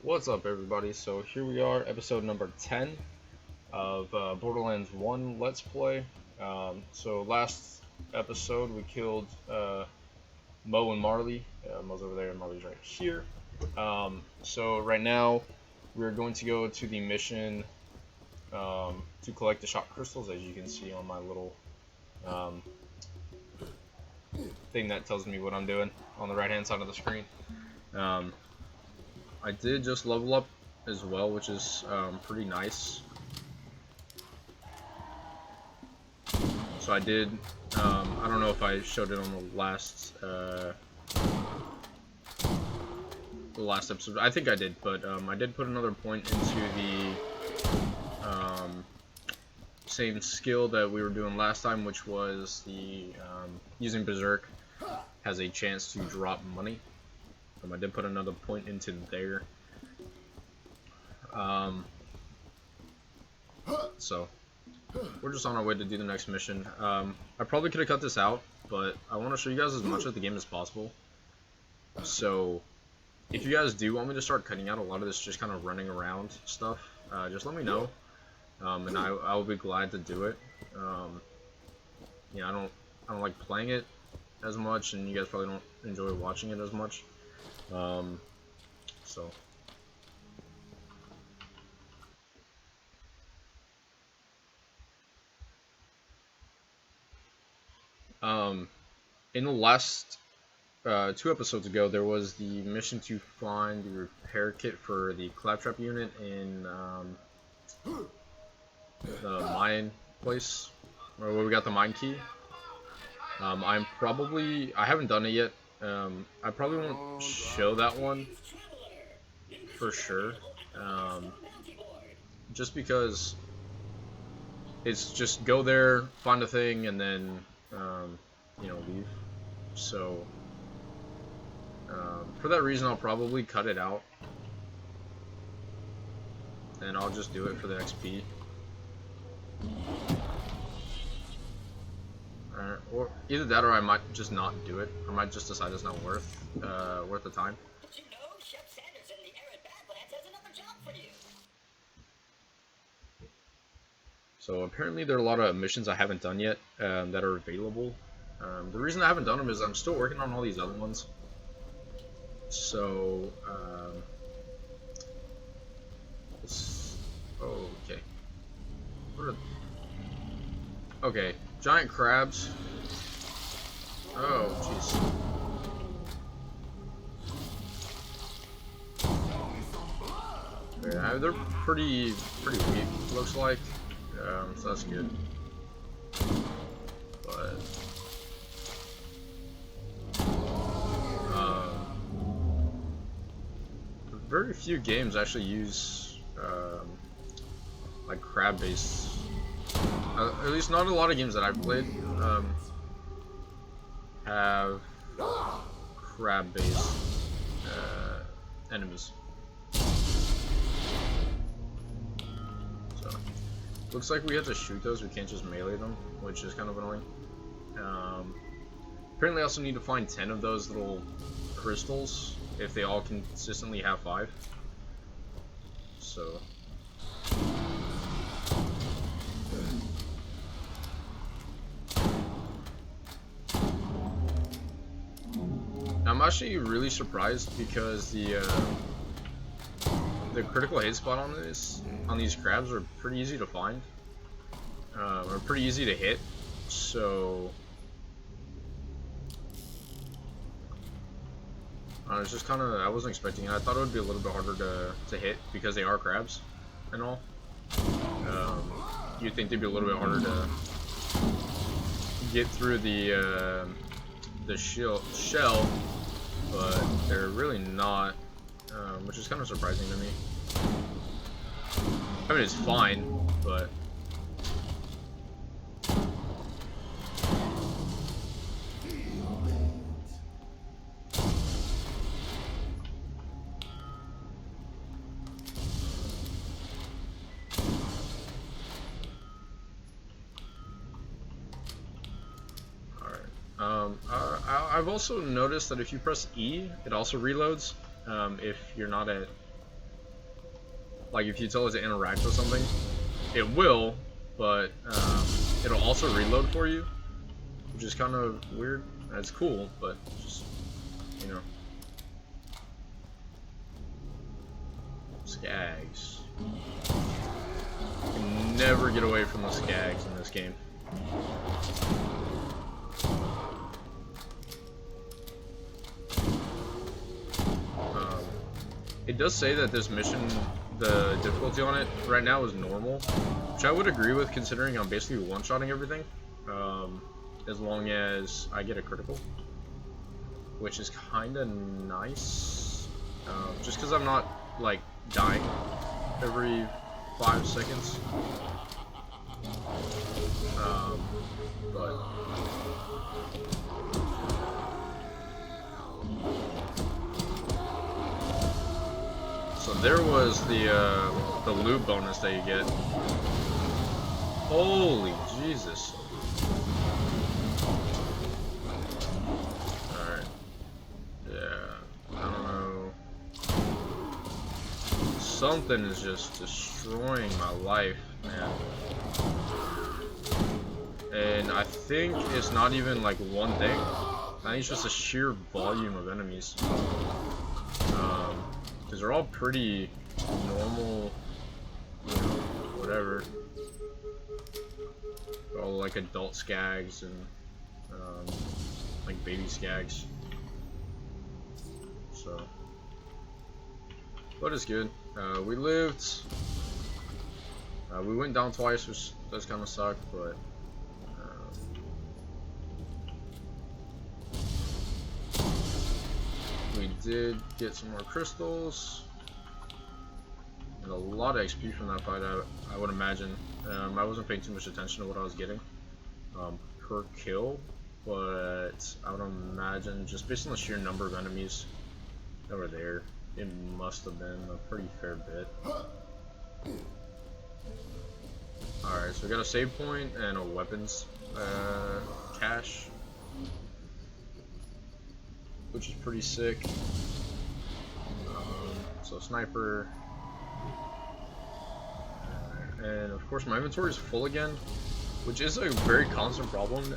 What's up, everybody? So here we are, episode number 10 of Borderlands 1 Let's Play. So last episode we killed Mo and Marley. Mo's over there and Marley's right here. So right now we're going to go to the mission to collect the shot crystals, as you can see on my little thing that tells me what I'm doing on the right hand side of the screen. I did just level up as well, which is pretty nice. So I did, I don't know if I showed it on the last episode. I think I did, but I did put another point into the same skill that we were doing last time, which was the using Berserk has a chance to drop money. I did put another point into there. So we're just on our way to do the next mission. I probably could have cut this out, but I want to show you guys as much of the game as possible. So if you guys do want me to start cutting out a lot of this just kind of running around stuff, just let me know, and I will be glad to do it. Yeah, I don't like playing it as much, and you guys probably don't enjoy watching it as much. In the last 2 episodes ago, there was the mission to find the repair kit for the claptrap unit in the mine place, or where we got the mine key. I haven't done it yet. I probably won't show that one for sure, just because it's just go there, find a thing, and then leave. So for that reason, I'll probably cut it out, and I'll just do it for the XP. Or either that, or I might just not do it. I might just decide it's not worth the time. But you know, Chef Sanders in the arid Badlands has another job for you. So apparently there are a lot of missions I haven't done yet that are available. The reason I haven't done them is I'm still working on all these other ones. So okay. Okay, giant crabs. Oh, jeez. Yeah, they're pretty weak, looks like. So that's good. But very few games actually use like crab-based. At least not a lot of games that I've played have crab-based enemies. So looks like we have to shoot those. We can't just melee them, which is kind of annoying. Apparently, I also need to find 10 of those little crystals if they all consistently have 5. So I'm actually really surprised because the critical hit spot on these crabs are pretty easy to find, or pretty easy to hit. So I was just I wasn't expecting it. I thought it would be a little bit harder to hit because they are crabs and all. You'd think they'd be a little bit harder to get through the shell, but they're really not, which is kind of surprising to me. I mean, it's fine, but I've also noticed that if you press E, it also reloads if you're not at Like if you tell it to interact with something, it will, but it'll also reload for you, which is kind of weird. It's cool, but just, you know. Skags. You can never get away from the skags in this game. It does say that this mission, the difficulty on it right now is normal, which I would agree with considering I'm basically one-shotting everything, as long as I get a critical, which is kind of nice, just because I'm not, like, dying every 5 seconds, but... So there was the loot bonus that you get. Holy Jesus. Alright. Yeah, I don't know. Something is just destroying my life, man. And I think it's not even like one thing. I think it's just a sheer volume of enemies. Because they're all pretty normal, you know, whatever. They're all like adult skags and like baby skags. So, but it's good. We lived. We went down twice, which does kind of suck, but. We did get some more crystals and a lot of XP from that fight, I would imagine. I wasn't paying too much attention to what I was getting per kill, but I would imagine just based on the sheer number of enemies that were there, it must have been a pretty fair bit. Alright, so we got a save point and a weapons cache, which is pretty sick. So sniper, and of course my inventory is full again, which is a very constant problem.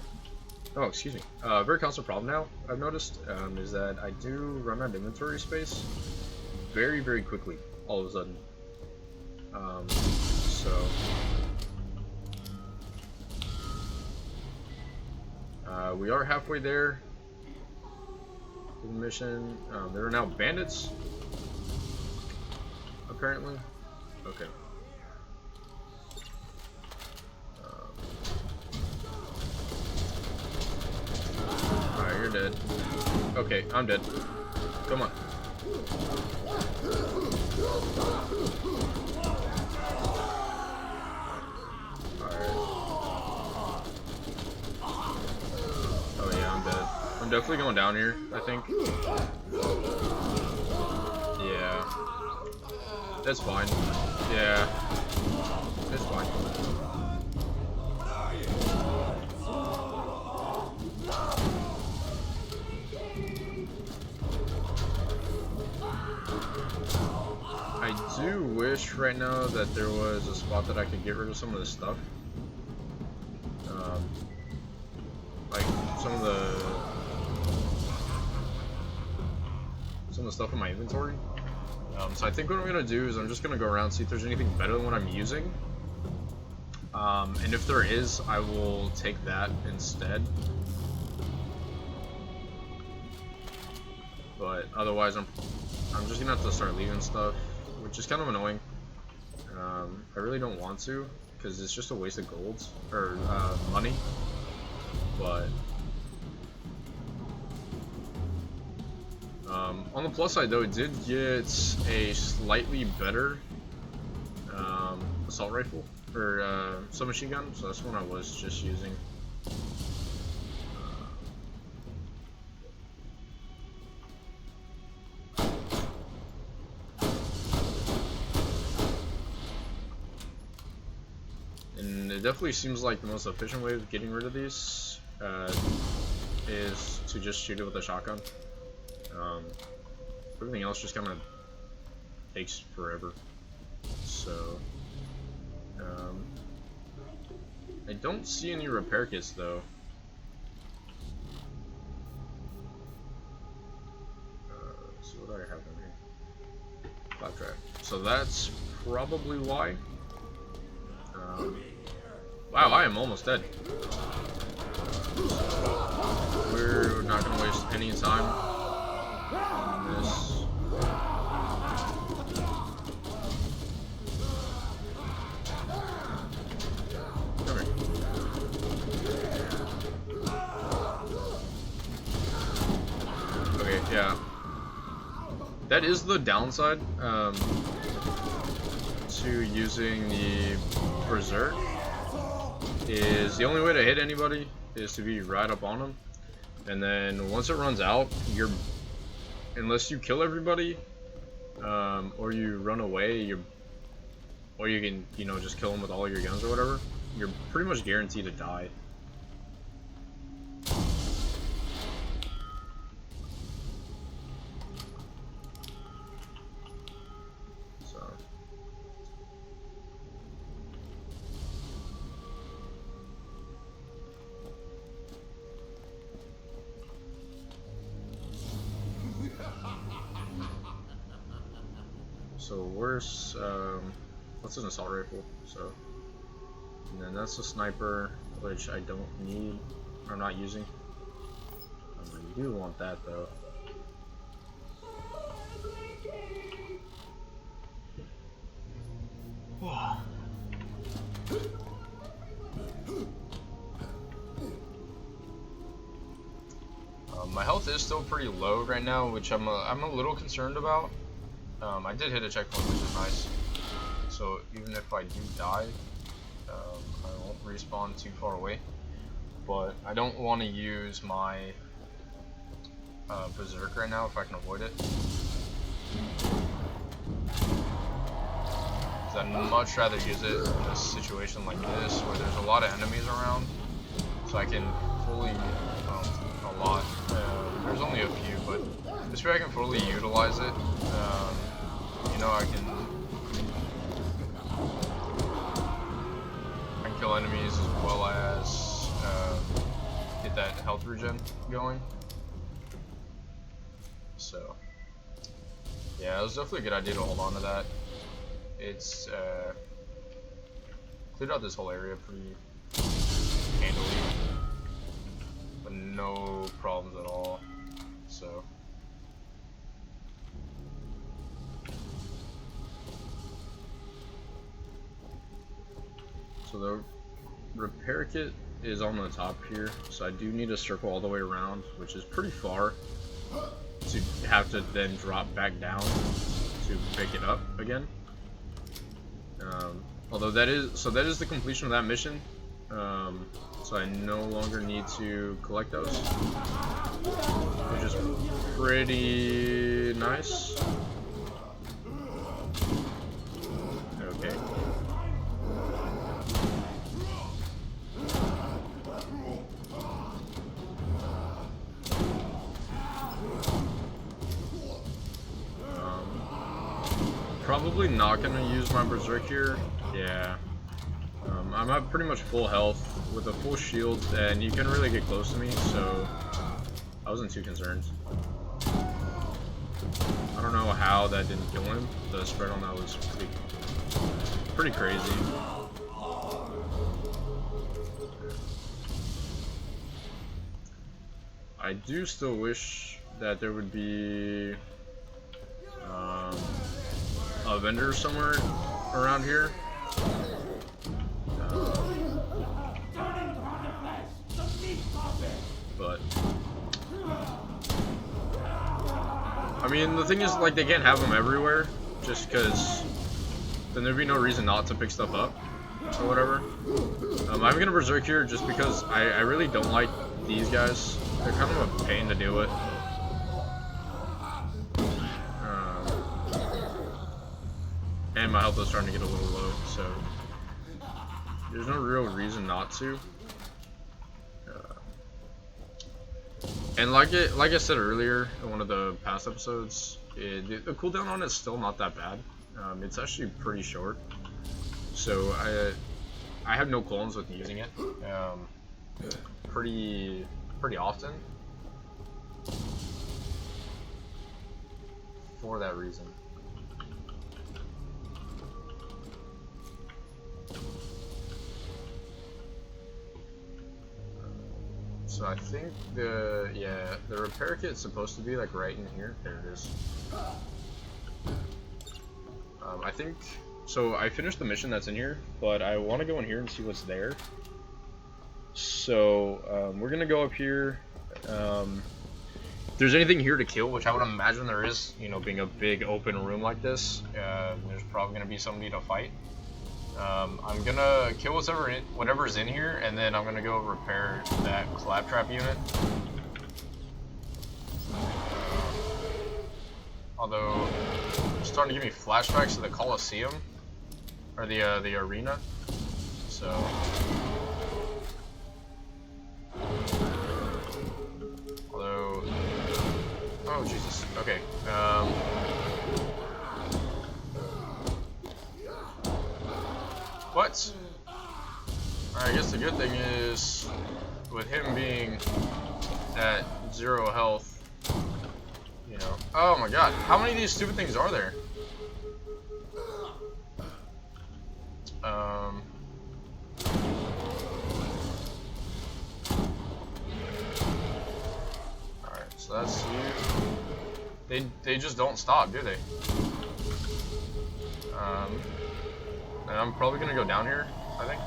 Oh, excuse me. Very constant problem now, I've noticed, is that I do run out of inventory space very, very quickly, all of a sudden. We are halfway there. The mission. There are now bandits, apparently. Okay. Alright, you're dead. Okay, I'm dead. Come on. Alright. Oh yeah, I'm dead. I'm definitely going down here, I think. Yeah. That's fine. Yeah. It's fine. I do wish right now that there was a spot that I could get rid of some of this stuff. Like some of the stuff in my inventory. So I think what I'm gonna do is I'm just gonna go around and see if there's anything better than what I'm using. And if there is, I will take that instead. But otherwise, I'm just gonna have to start leaving stuff, which is kind of annoying. I really don't want to, because it's just a waste of gold or money. But on the plus side, though, it did get a slightly better assault rifle or submachine gun, so that's one I was just using. And it definitely seems like the most efficient way of getting rid of these is to just shoot it with a shotgun. Everything else just kind of takes forever. So, I don't see any repair kits though. So what do I have in here? Claptrap. So that's probably why. Wow, I am almost dead. We're not gonna waste any time on this. Come here. Okay, yeah. That is the downside to using the Berserk. Is the only way to hit anybody is to be right up on them, and then once it runs out, unless you kill everybody, or you run away, or you can, you know, just kill them with all your guns or whatever, you're pretty much guaranteed to die. So where's what's an assault rifle? So, and then that's a sniper, which I don't need, or I'm not using. I do want that though. My health is still pretty low right now, which I'm a little concerned about. I did hit a checkpoint, which is nice. So even if I do die, I won't respawn too far away. But I don't want to use my Berserk right now if I can avoid it. Because I'd much rather use it in a situation like this, where there's a lot of enemies around, so I can fully, a lot. There's only a few, but this way I can fully utilize it. You know, I can kill enemies as well as get that health regen going. So, yeah, it was definitely a good idea to hold on to that. It's cleared out this whole area pretty handily, but no problems at all. So. So the repair kit is on the top here, so I do need to circle all the way around, which is pretty far to have to then drop back down to pick it up again. Although that is the completion of that mission, so I no longer need to collect those, which is pretty nice. Okay. Probably not gonna use my Berserk here. Yeah. I'm at pretty much full health with a full shield, and you can really get close to me, so I wasn't too concerned. I don't know how that didn't kill him. The spread on that was pretty crazy. I do still wish that there would be a vendor somewhere around here. But I mean, the thing is, like, they can't have them everywhere, just because then there'd be no reason not to pick stuff up or whatever. I'm gonna Berserk here just because I really don't like these guys. They're kind of a pain to deal with. And my health is starting to get a little low, so there's no real reason not to. And like I said earlier in one of the past episodes, the cooldown on it's still not that bad. It's actually pretty short, so I have no qualms with using it pretty often for that reason. So I think the repair kit's supposed to be like right in here. There it is. I think so. I finished the mission that's in here, but I want to go in here and see what's there. So we're gonna go up here. If there's anything here to kill, which I would imagine there is, you know, being a big open room like this, there's probably gonna be somebody to fight. I'm gonna kill whatever's in here, and then I'm gonna go repair that claptrap unit. Although, it's starting to give me flashbacks to the Coliseum, or the arena. So, although, oh Jesus, okay. What? I guess the good thing is, with him being at 0 health, you know. Oh my god, how many of these stupid things are there? Alright, so that's you. They just don't stop, do they? And I'm probably gonna go down here, I think.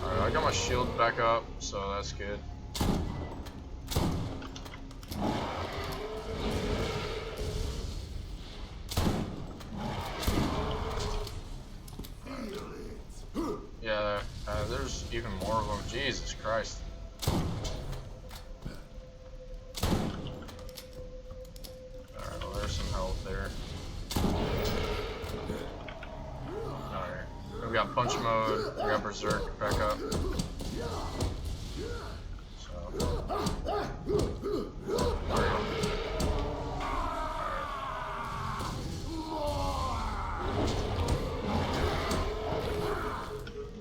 Alright, I got my shield back up, so that's good. Yeah, there's even more of them. Jesus Christ. Alright, well, there's some health there. Alright, we got punch mode, we got berserk back up. So,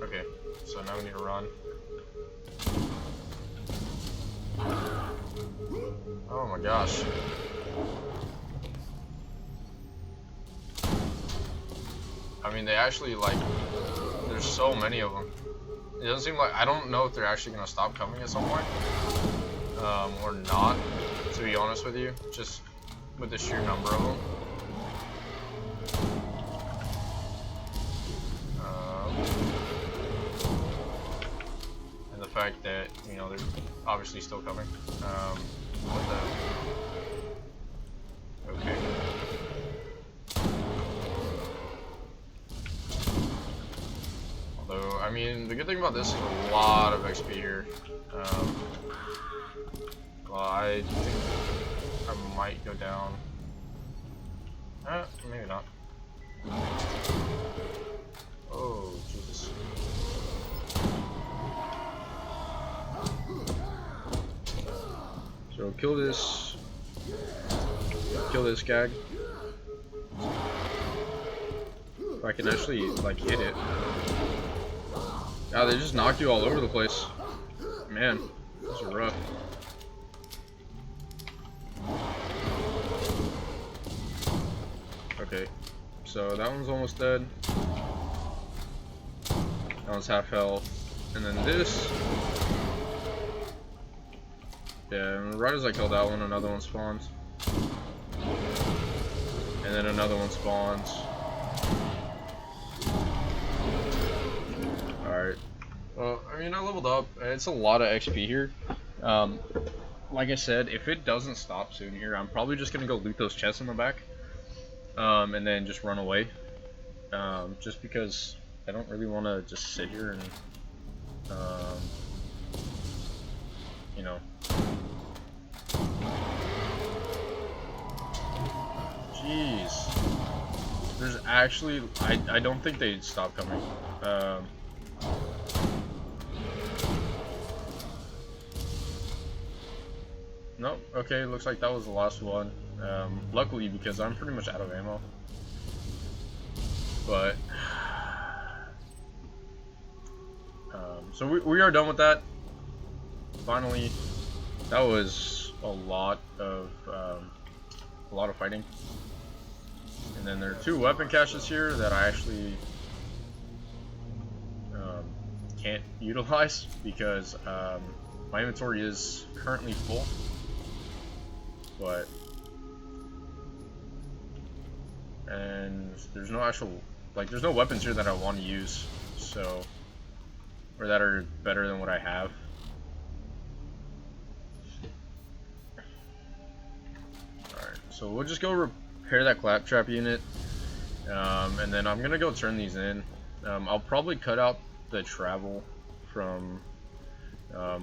okay, so now we need to run. Oh my gosh. I mean, they actually, like, there's so many of them. It doesn't seem like, I don't know if they're actually going to stop coming at some point. Or not, to be honest with you, just with the sheer number of them. And the fact that, you know, they're obviously still coming. What the? Okay. Although, I mean, the good thing about this is a lot of XP here. Well, I think I might go down. Maybe not. Oh, Jesus. So kill this gag. If I can actually, like, hit it. Yeah, they just knocked you all over the place. Man, this is rough. Okay, so that one's almost dead. That one's half health. And then this. Yeah, and right as I kill that one, another one spawns. And then another one spawns. Alright. Well, I mean, I leveled up. It's a lot of XP here. Like I said, if it doesn't stop soon here, I'm probably just going to go loot those chests in the back. And then just run away. Just because I don't really want to just sit here and, you know. Jeez. There's actually, I don't think they'd stop coming. Nope, okay, looks like that was the last one. Luckily, because I'm pretty much out of ammo. But so we are done with that. Finally, that was a lot of fighting. And then there are 2 weapon caches here that I actually can't utilize because my inventory is currently full. And there's no actual, like, there's no weapons here that I want to use, so, or that are better than what I have. Alright, so we'll just go repair that claptrap unit, and then I'm gonna go turn these in. I'll probably cut out the travel from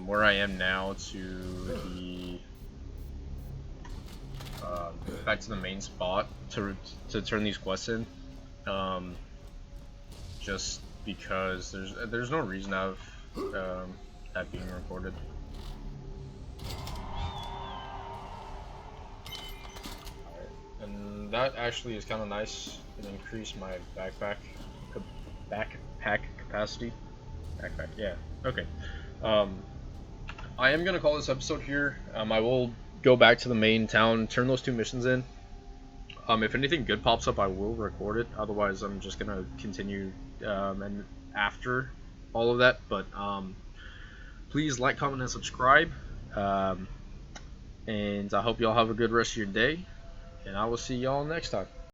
where I am now to the back to the main spot to turn these quests in, just because there's no reason to have that being recorded. And that actually is kind of nice. It increased my backpack capacity. Backpack, yeah. Okay. I am gonna call this episode here. I will go back to the main town, turn those 2 missions in. If anything good pops up, I will record it. Otherwise, I'm just gonna continue and after all of that. But please like, comment, and subscribe. And I hope y'all have a good rest of your day. And I will see y'all next time.